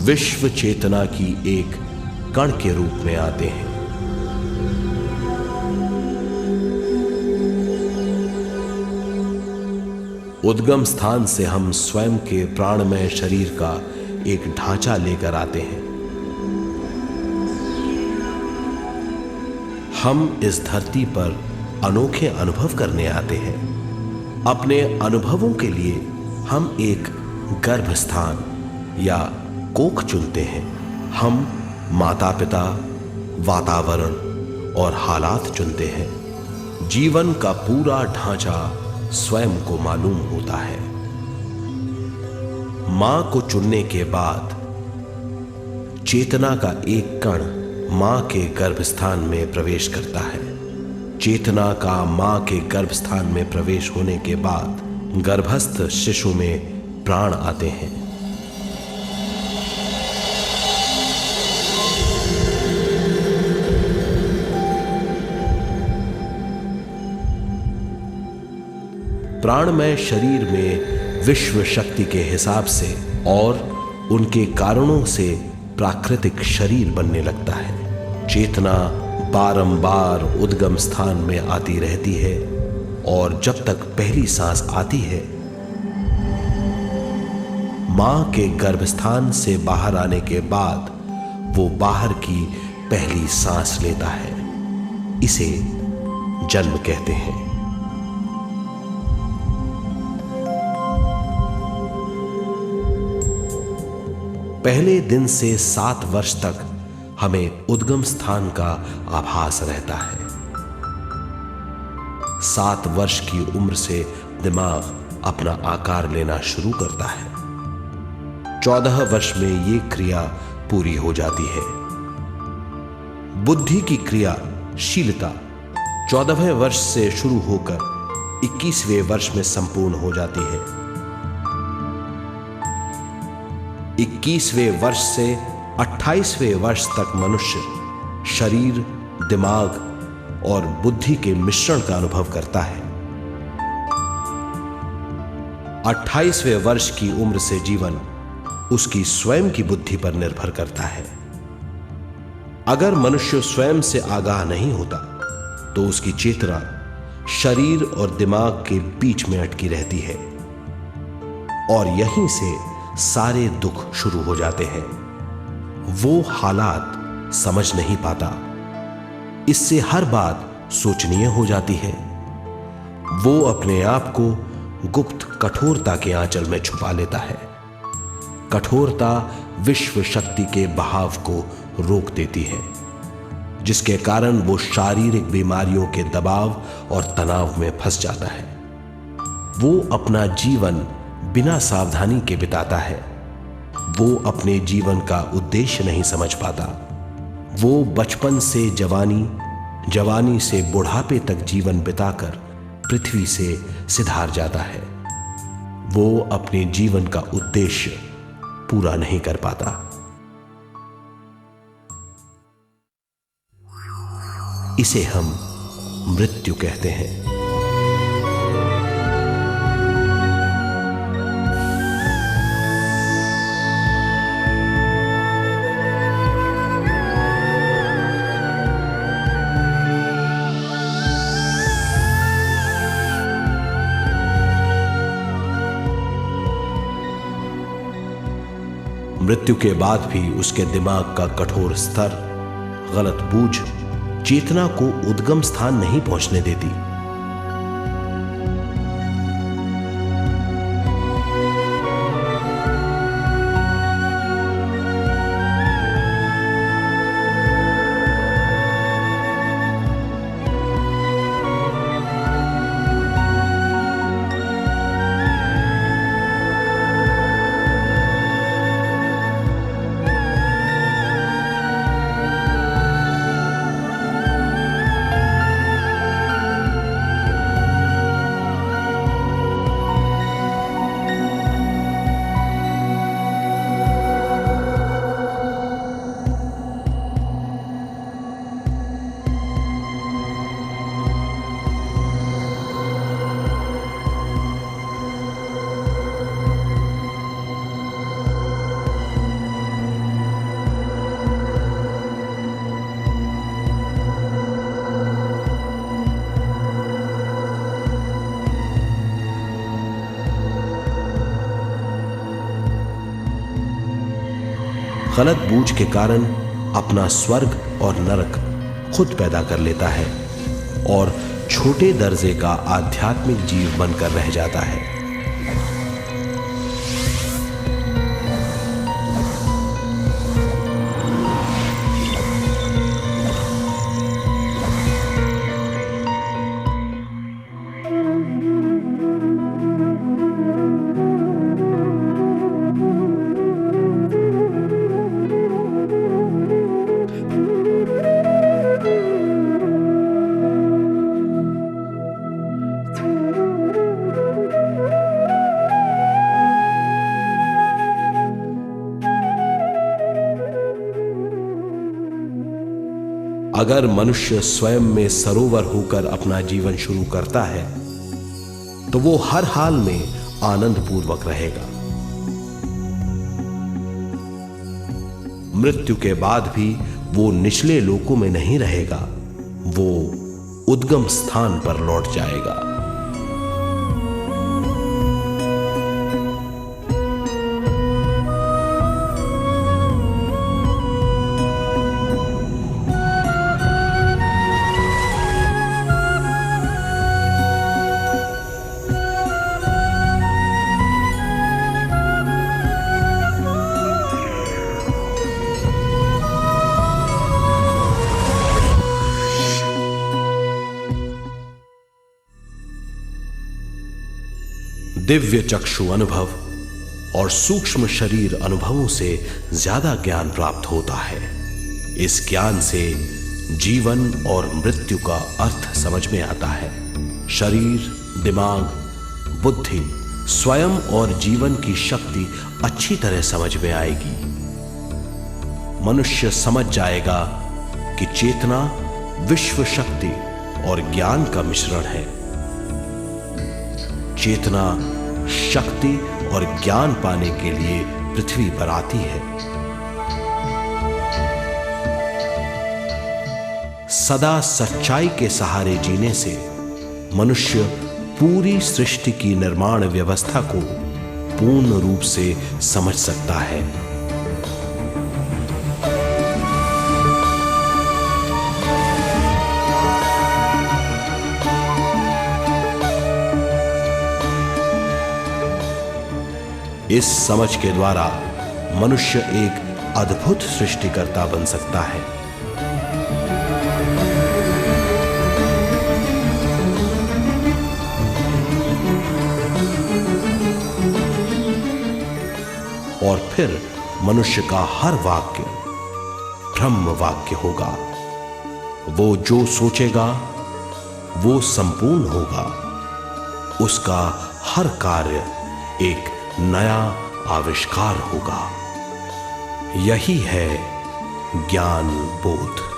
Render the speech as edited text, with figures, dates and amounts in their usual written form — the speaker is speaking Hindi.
विश्व चेतना की एक कण के रूप में आते हैं। उद्गम स्थान से हम स्वयं के प्राणमय शरीर का एक ढांचा लेकर आते हैं। हम इस धरती पर अनोखे अनुभव करने आते हैं। अपने अनुभवों के लिए हम एक गर्भस्थान या कोख चुनते हैं। हम माता पिता, वातावरण और हालात चुनते हैं। जीवन का पूरा ढांचा स्वयं को मालूम होता है। मां को चुनने के बाद चेतना का एक कण मां के गर्भस्थान में प्रवेश करता है। चेतना का मां के गर्भस्थान में प्रवेश होने के बाद गर्भस्थ शिशु में प्राण आते हैं। प्राणमय शरीर में विश्व शक्ति के हिसाब से और उनके कारणों से प्राकृतिक शरीर बनने लगता है। चेतना बारंबार उद्गम स्थान में आती रहती है और जब तक पहली सांस आती है, मां के गर्भस्थान से बाहर आने के बाद वो बाहर की पहली सांस लेता है। इसे जन्म कहते हैं। पहले दिन से 7 वर्ष तक हमें उद्गम स्थान का आभास रहता है। 7 वर्ष की उम्र से दिमाग अपना आकार लेना शुरू करता है। 14 वर्ष में यह क्रिया पूरी हो जाती है। बुद्धि की क्रियाशीलता 14वें वर्ष से शुरू होकर 21वें वर्ष में संपूर्ण हो जाती है। 21वें वर्ष से 28वें वर्ष तक मनुष्य शरीर, दिमाग और बुद्धि के मिश्रण का अनुभव करता है। 28वें वर्ष की उम्र से जीवन उसकी स्वयं की बुद्धि पर निर्भर करता है। अगर मनुष्य स्वयं से आगाह नहीं होता तो उसकी चेतना शरीर और दिमाग के बीच में अटकी रहती है और यहीं से सारे दुख शुरू हो जाते हैं। वो हालात समझ नहीं पाता। इससे हर बात सोचनीय हो जाती है। वो अपने आप को गुप्त कठोरता के आंचल में छुपा लेता है। कठोरता विश्व शक्ति के बहाव को रोक देती है, जिसके कारण वो शारीरिक बीमारियों के दबाव और तनाव में फंस जाता है। वो अपना जीवन बिना सावधानी के बिताता है। वो अपने जीवन का उद्देश्य नहीं समझ पाता। वो बचपन से जवानी, जवानी से बुढ़ापे तक जीवन बिताकर पृथ्वी से सिधार जाता है। वो अपने जीवन का उद्देश्य पूरा नहीं कर पाता। इसे हम मृत्यु कहते हैं। मृत्यु के बाद भी उसके दिमाग का कठोर स्तर, गलत बूझ चेतना को उद्गम स्थान नहीं पहुंचने देती। गलत बूझ के कारण अपना स्वर्ग और नरक खुद पैदा कर लेता है और छोटे दर्जे का आध्यात्मिक जीव बनकर रह जाता है। अगर मनुष्य स्वयं में सरोवर होकर अपना जीवन शुरू करता है तो वो हर हाल में आनंद पूर्वक रहेगा। मृत्यु के बाद भी वो निचले लोकों में नहीं रहेगा, वो उद्गम स्थान पर लौट जाएगा। दिव्य चक्षु अनुभव और सूक्ष्म शरीर अनुभवों से ज्यादा ज्ञान प्राप्त होता है। इस ज्ञान से जीवन और मृत्यु का अर्थ समझ में आता है। शरीर, दिमाग, बुद्धि, स्वयं और जीवन की शक्ति अच्छी तरह समझ में आएगी। मनुष्य समझ जाएगा कि चेतना विश्व शक्ति और ज्ञान का मिश्रण है। चेतना शक्ति और ज्ञान पाने के लिए पृथ्वी पर आती है। सदा सच्चाई के सहारे जीने से मनुष्य पूरी सृष्टि की निर्माण व्यवस्था को पूर्ण रूप से समझ सकता है। इस समझ के द्वारा मनुष्य एक अद्भुत सृष्टिकर्ता बन सकता है। और फिर मनुष्य का हर वाक्य ब्रह्म वाक्य होगा। वो जो सोचेगा वो संपूर्ण होगा। उसका हर कार्य एक नया आविष्कार होगा। यही है ज्ञान बोध।